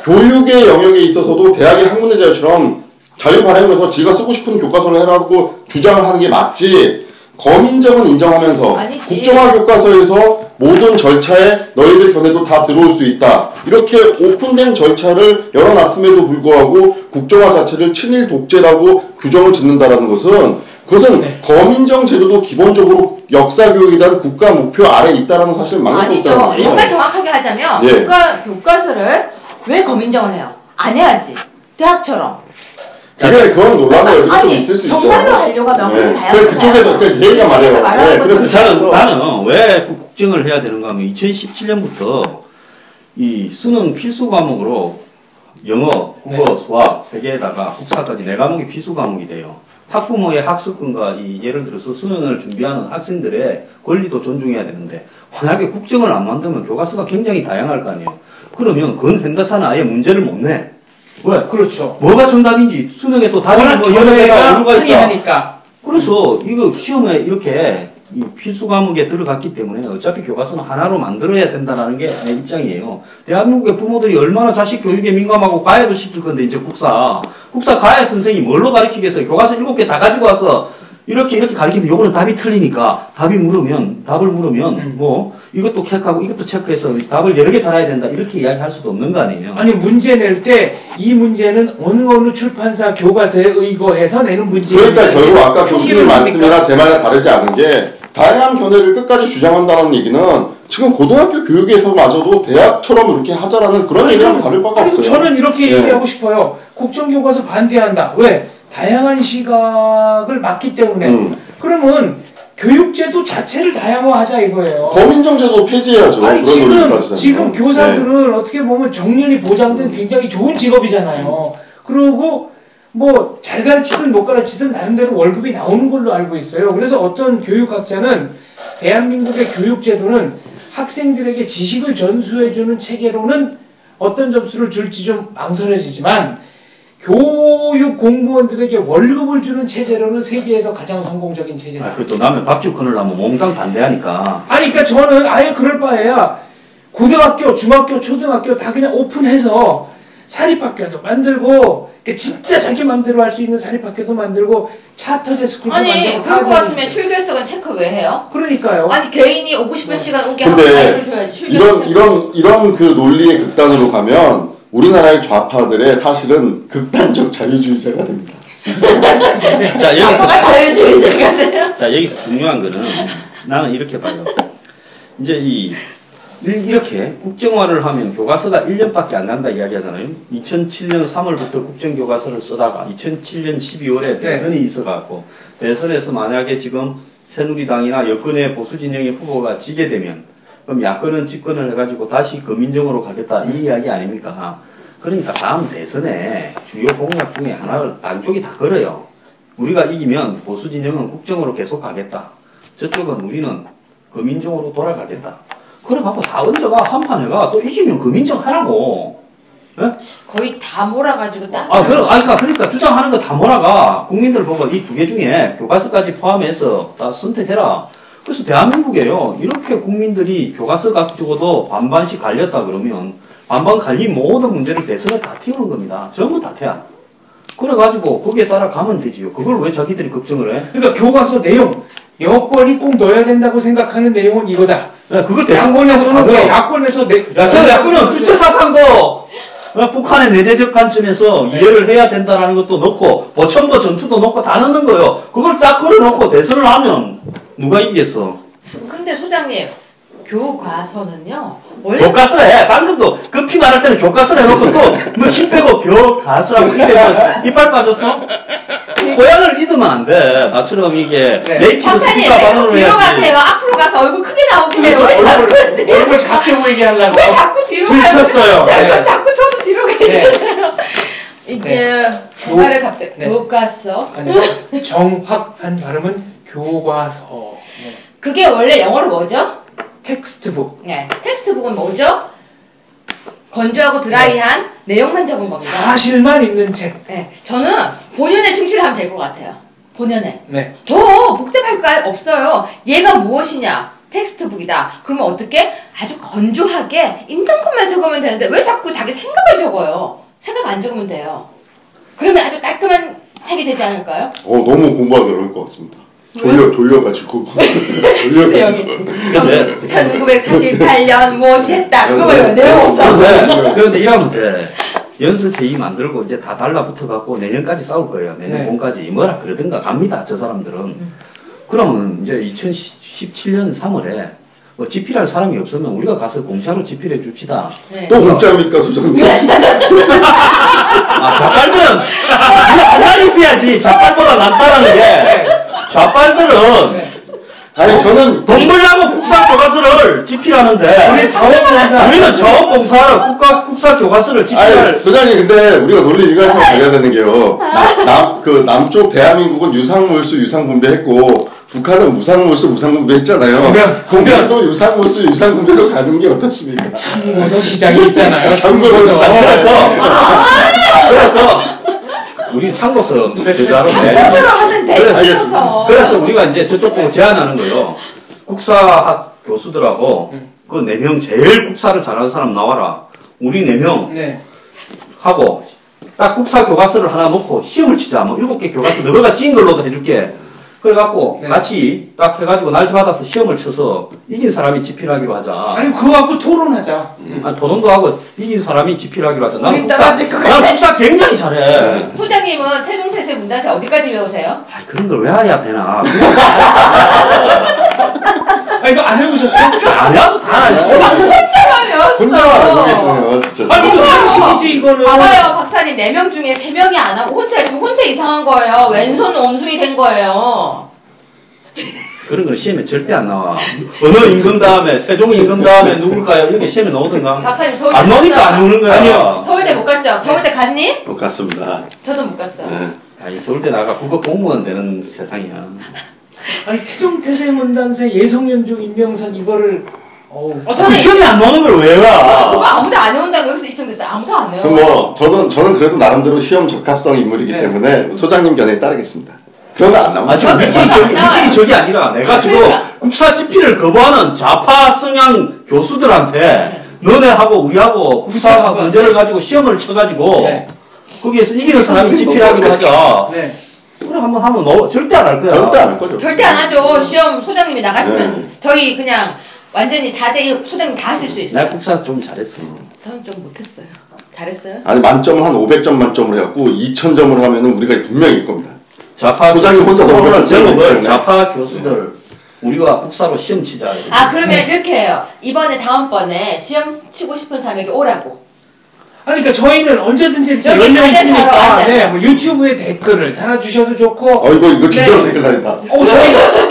교육의 영역에 있어서도 대학의 학문의 자유처럼 자유 발행을 해서 지가 쓰고 싶은 교과서를 해라고 주장을 하는 게 맞지. 거민정은 인정하면서 아니지. 국정화 교과서에서 모든 절차에 너희들 견해도 다 들어올 수 있다. 이렇게 오픈된 절차를 열어놨음에도 불구하고 국정화 자체를 친일 독재라고 규정을 짓는다라는 것은 그것은 네. 거민정 제도도 기본적으로 역사 교육에 대한 국가 목표 아래에 있다라는 사실을 막는 아니죠. 거잖아요. 정말 정확하게 하자면 예. 교과서를 왜 거민정을 해요? 안 해야지. 대학처럼. 그건 논란이 어떻게 좀 있을 수 있어. 정말로 하려고 하면 네. 다양한 그쪽에서 얘기가 말해요. 네. 그래서 나는 왜 국정을 해야 되는가 하면 2017년부터 이 수능 필수 과목으로 영어, 국어, 수학 세 개에다가 국사까지 네 과목이 필수 과목이 돼요. 학부모의 학습권과 예를 들어서 수능을 준비하는 학생들의 권리도 존중해야 되는데 만약에 국정을 안 만들면 교과서가 굉장히 다양할 거 아니에요. 그러면 그건 henderson 아예 문제를 못 내. 왜? 그렇죠. 뭐가 정답인지 수능에 또 답이 워낙 뭐 여러 개가 많이 오류가 있다. 하니까. 그래서 이거 시험에 이렇게 이 필수 과목에 들어갔기 때문에 어차피 교과서는 하나로 만들어야 된다는 게 내 입장이에요. 대한민국의 부모들이 얼마나 자식 교육에 민감하고 과외도 시킬 건데 이제 국사 과외 선생이 뭘로 가르치겠어요? 교과서 7개 다 가지고 와서 이렇게 가르치면 요거는 답이 틀리니까 답을 물으면 뭐 이것도 체크하고 이것도 체크해서 답을 여러 개 달아야 된다 이렇게 이야기할 수도 없는 거 아니에요. 아니 문제 낼 때 이 문제는 어느 출판사 교과서에 의거해서 내는 문제예요. 그러니까 결국 아까 교수님 말씀이랑 제 말이 다르지 않은 게 다양한 견해를 끝까지 주장한다는 얘기는 지금 고등학교 교육에서마저도 대학처럼 이렇게 하자라는 그런 얘기랑 다를 바가 없어요. 저는 이렇게 얘기하고 싶어요. 국정교과서 반대한다. 왜? 다양한 시각을 맡기 때문에. 그러면 교육제도 자체를 다양화하자 이거예요. 거민정제도 폐지해야죠. 아니 지금 네. 교사들은 어떻게 보면 정년이 보장된 굉장히 좋은 직업이잖아요. 그리고 뭐 잘 가르치든 못 가르치든 나름대로 월급이 나오는 걸로 알고 있어요. 그래서 어떤 교육학자는 대한민국의 교육제도는 학생들에게 지식을 전수해주는 체계로는 어떤 점수를 줄지 좀 망설여지지만 교육 공무원들에게 월급을 주는 체제로는 세계에서 가장 성공적인 체제다. 그것도 남의 밥줄 끊으려면 몽땅 반대하니까. 아니 그러니까 저는 아예 그럴 바에야 고등학교, 중학교, 초등학교 다 그냥 오픈해서 사립학교도 만들고 진짜 자기 마음대로 할 수 있는 사립학교도 만들고 차터제 스쿨도 만들고. 아니 그럴 것 같으면 출결석은 체크 왜 해요? 그러니까요. 아니 개인이 오고 싶은 시간 오게 하고 근데 자유를 줘야지. 이런 그 논리의 극단으로 가면 우리나라의 좌파들의 사실은 극단적 자유주의자가 됩니다. 좌파가 자유주의자가 돼요? 자, 여기서 중요한 거는 나는 이렇게 봐요. 이제 이렇게 국정화를 하면 교과서가 1년밖에 안 간다 이야기하잖아요. 2007년 3월부터 국정교과서를 쓰다가 2007년 12월에 대선이 있어갖고 대선에서 만약에 지금 새누리당이나 여권의 보수진영의 후보가 지게 되면 그럼 야권은 집권을 해가지고 다시 거민정으로 가겠다 이 이야기 아닙니까? 그러니까 다음 대선에 주요 공약 중에 하나를 양쪽이 다 걸어요. 우리가 이기면 보수진영은 국정으로 계속 가겠다. 저쪽은 우리는 거민정으로 돌아가겠다. 그래갖고 다 얹어가 한판 해가 또 이기면 거민정 하라고. 예? 거의 다 몰아가지고 딱. 그러니까 주장하는 거 다 몰아가. 국민들 보고 이 두 개 중에 교과서까지 포함해서 다 선택해라. 그래서 대한민국에요. 이렇게 국민들이 교과서 가지고도 반반씩 갈렸다 그러면 반반 갈린 모든 문제를 대선에 다 띄우는 겁니다. 전부 다 태야. 그래가지고 거기에 따라 가면 되지요. 그걸 왜 자기들이 걱정을 해? 그러니까 교과서 내용 여권이 꼭 넣어야 된다고 생각하는 내용은 이거다. 야, 그걸 대선 야권에서는 야권에서 저 야권은 주체 사상도 북한의 내재적 관점에서 이해를 해야 된다라는 것도 넣고 보첨도 전투도 넣고 다 넣는 거예요. 그걸 쫙 걸어놓고 대선을 하면 누가 이기겠어? 근데 소장님 교과서는요 원래 교과서래. 방금도 급히 말할 때는 교과서를 해놓고 또 뭐 힘 빼고 교과서라고 이빨 빠졌어? 고향을 잊으면 안 돼. 나처럼 이게 네이티브 스피커 발언을 해야지. 뒤로 가세요. 앞으로 가서 얼굴 크게 나오게 해요. 얼굴 작게 보이게 하려고. 왜 자꾸 뒤로 가요? 들켰어요. 자꾸 저도 뒤로 가잖아요. 이게 말을 갑자기 교과서. 아니 정확한 발음은 교과서. 그게 원래 영어로 뭐죠? 텍스트북. 네, 텍스트북은 뭐죠? 건조하고 드라이한 내용만 적은 겁니다. 사실만 있는 책. 네, 저는 본연에 충실하면 될 것 같아요. 본연에. 네. 더 복잡할 거 없어요. 얘가 무엇이냐? 텍스트북이다. 그러면 어떻게? 아주 건조하게 있는 것만 적으면 되는데 왜 자꾸 자기 생각을 적어요? 생각 안 적으면 돼요. 그러면 아주 깔끔한 책이 되지 않을까요? 너무 공부하기 어려울 것 같습니다. 졸려가지고. 근데 1948년 무엇이 했다. 그거만 내용 없어. 그런데 이러면 돼. 연습회의 만들고 이제 다 달라붙어갖고 내년까지 싸울 거예요. 내년 봄까지 뭐라 그러든가 갑니다. 저 사람들은. 그러면 이제 2017년 3월에 뭐 집필할 사람이 없으면 우리가 가서 공짜로 집필해 줍시다. 네. 또 공짜입니까, 소장님? 좌빨들은 가만히 있어야지. 좌빨보다 낫다라는 게 좌빨들은 아니 저는 돈 벌려고 국사 교과서를 집필하는데 우리 자원봉사 우리는 자원봉사를 국사 교과서를 집필할 아니 소장님 근데 우리가 논리 일관성 가져야 되는 게요. 그 남쪽 대한민국은 유상물수 유상분배했고 북한은 무상물수 무상분배했잖아요. 그러면 우리도 유상물수 유상분배로 가는 게 어떻습니까? 참고서 시장이 있잖아요. 참고서. 그래서 우리 참고서 제자로 참고서로 하면 돼. 참고서. 그래서 우리가 이제 저쪽 보고 제안하는 거예요. 국사학 교수들하고 그 4명 제일 국사를 잘하는 사람 나와라. 우리 4명 네. 하고 딱 국사 교과서를 하나 놓고 시험을 치자. 뭐 7개 교과서 너가 찐 걸로도 해줄게. 그래갖고 네. 같이 딱 해가지고 날짜 받아서 시험을 쳐서 이긴 사람이 집필하기로 하자. 아니 그거 갖고 토론하자. 토론도 하고 이긴 사람이 집필하기로 하자. 우린 떨어질 것 난 국사 굉장히 잘해. 소장님은 태동태세 문단세 어디까지 배우세요? 아 그런 걸 왜 해야 되나? 아 이거 안 해보셨어요? 안 해도 다 알지. 혼자만 배웠어. 혼자만 알고 계시네요 진짜. 아니 이거 상식이지 이거는. 봐봐요, 박사님 4명 중에 3명이 안 하고 혼자 있으면 혼자 이상한 거예요. 왼손 원숭이 된 거예요. 그런 건 시험에 절대 안 나와. 어느 임금 다음에 세종 임금 다음에 누굴까요? 이렇게 시험에 나오던가. 박사님 서울대 안 나오니까 안 오는 거야. 아니요. 서울대 못 갔죠? 서울대 갔니? 못 갔습니다. 저도 못 갔어요. 네. 아니 서울대 나가 국어 공무원 되는 세상이야. 아니 태종태세 문단세 예성연중 임명선 이거를 어우. 저는 그 시험에 안 나오는 걸 왜 그거 가? 아무도 안 외운다고 여기서 입증됐어요. 아무도 안 외워. 그럼 뭐 저는 그래도 나름대로 시험 적합성 인물이기 네. 때문에 소장님 견해에 따르겠습니다. 그런 거 안 나옵니다. 아 지금 나와요. 저기 아니라 내가 지금 그러니까. 국사 집필을 거부하는 좌파 성향 교수들한테 너네하고 우리하고 국사 국사 문제를 가지고 시험을 쳐가지고 네. 거기에서 이기는 사람이 집필하기로 하자. 네. 그래 한번 하면 너 절대 안 할 거야. 절대 안 할 거죠. 절대 안 하죠. 시험 소장님이 나가시면 네. 저희 그냥 완전히 4대1 소장님 다 하실 수 있어요. 내가 국사 좀 잘했어. 저는 좀 못했어요. 잘했어요? 아니 만점을 한 500점 만점으로 해갖고 2000점을 하면은 우리가 분명히 이길 겁니다. 좌파 소장님 혼자서 오늘 오늘 제목을 때문에. 좌파 교수들 우리가 국사로 시험 치자. 아 그러면 이렇게 해요. 이번에 다음번에 시험 치고 싶은 사람에게 오라고. 아니 그러니까 저희는 언제든지 이렇게 여기 열려 사대 바로 있으니까 앉아서. 네, 뭐 유튜브에 댓글을 달아주셔도 좋고 이거 진짜로 네. 댓글 달린다.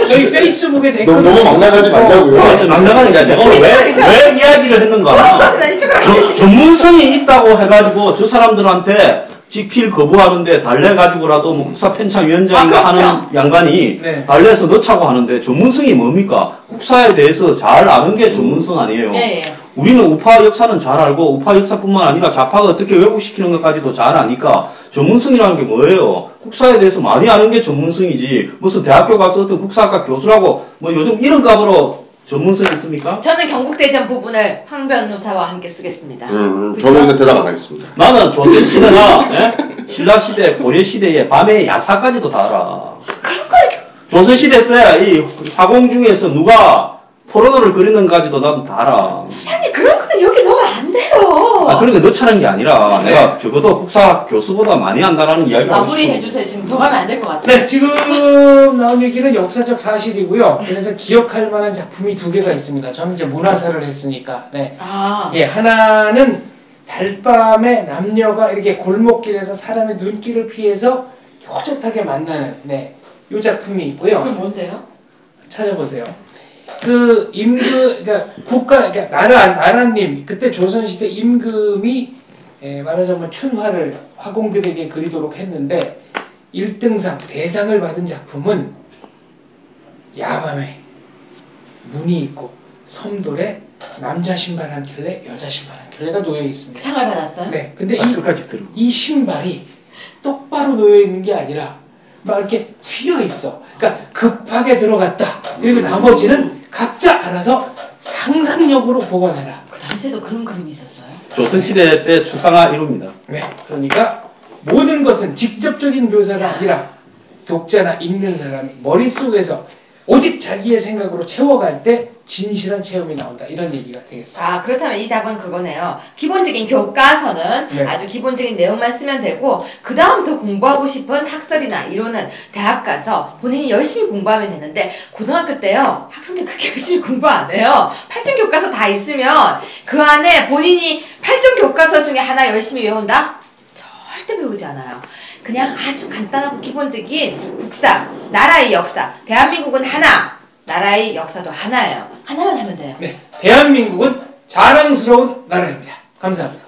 저희 페이스북에 댓글 너무 막 나가지 말자고요. 막 나가는 게 아니라 내가 오늘 왜 이야기를 했는가? 나 이쪽으로 전문성이 있다고 해가지고 저 사람들한테 집필 거부하는데 달래가지고라도 뭐 국사 편찬위원장인가 아, 그렇죠. 하는 양반이 네. 달래서 넣자고 하는데 전문성이 뭡니까? 국사에 대해서 잘 아는 게 전문성 아니에요. 예, 예. 우리는 우파 역사는 잘 알고 우파 역사뿐만 아니라 좌파가 어떻게 왜곡시키는 것까지도 잘 아니까 전문성이라는 게 뭐예요? 국사에 대해서 많이 아는 게 전문성이지 무슨 대학교 가서 어떤 국사학과 교수라고 뭐 요즘 이런 값으로 전문성이 있습니까? 저는 경국대전 부분을 황 변호사와 함께 쓰겠습니다. 저는 근데 대답 안 하겠습니다. 나는 조선시대나 신라시대, 고려시대의 밤의 야사까지도 다 알아. 조선시대 때 이 화공 중에서 누가 포르노를 그리는가지도 나도 다 알아. 소장님 그런 거는 여기 넣으면 안 돼요. 아, 그러니까 넣자는 게 아니라 내가 적어도 국사 교수보다 많이 안다라는 이야기를 하고 마무리 싶어. 해주세요. 지금 더 가면 안 될 것 같아요. 네, 지금 나온 얘기는 역사적 사실이고요. 그래서 기억할 만한 작품이 2개가 있습니다. 저는 이제 문화사를 했으니까. 네. 아, 예, 하나는 달밤에 남녀가 이렇게 골목길에서 사람의 눈길을 피해서 호젓하게 만나는 요 작품이 있고요. 그건 뭔데요? 찾아보세요. 그 그러니까 그러니까 나라님 그때 조선시대 임금이 말하자면 춘화를 화공들에게 그리도록 했는데 1등상 대상을 받은 작품은 야밤에 문이 있고 섬돌에 남자 신발 한 켤레, 여자 신발 한 켤레가 놓여 있습니다. 상을 받았어요? 네, 근데 끝까지 들어. 이 신발이 똑바로 놓여 있는 게 아니라 막 이렇게 휘어 있어. 그러니까 급하게 들어갔다. 그리고 나머지는 각자 알아서 상상력으로 복원해라. 그 당시에도 그런 그림이 있었어요? 조선시대 때 추상화 이룹니다. 네, 그러니까 모든 것은 직접적인 묘사가 아니라 독자나 읽는 사람이 머릿속에서 오직 자기의 생각으로 채워갈 때 진실한 체험이 나온다. 이런 얘기가 되겠습니다. 아, 그렇다면 이 답은 그거네요. 기본적인 교과서는 네. 아주 기본적인 내용만 쓰면 되고 그 다음 더 공부하고 싶은 학설이나 이론은 대학 가서 본인이 열심히 공부하면 되는데 고등학교 때요. 학생들 그렇게 열심히 공부 안 해요. 8점 교과서 다 있으면 그 안에 본인이 8점 교과서 중에 하나 열심히 외운다? 절대 배우지 않아요. 그냥 아주 간단하고 기본적인 국사, 나라의 역사, 대한민국은 하나, 나라의 역사도 하나예요. 하나만 하면 돼요. 네, 대한민국은 자랑스러운 나라입니다. 감사합니다.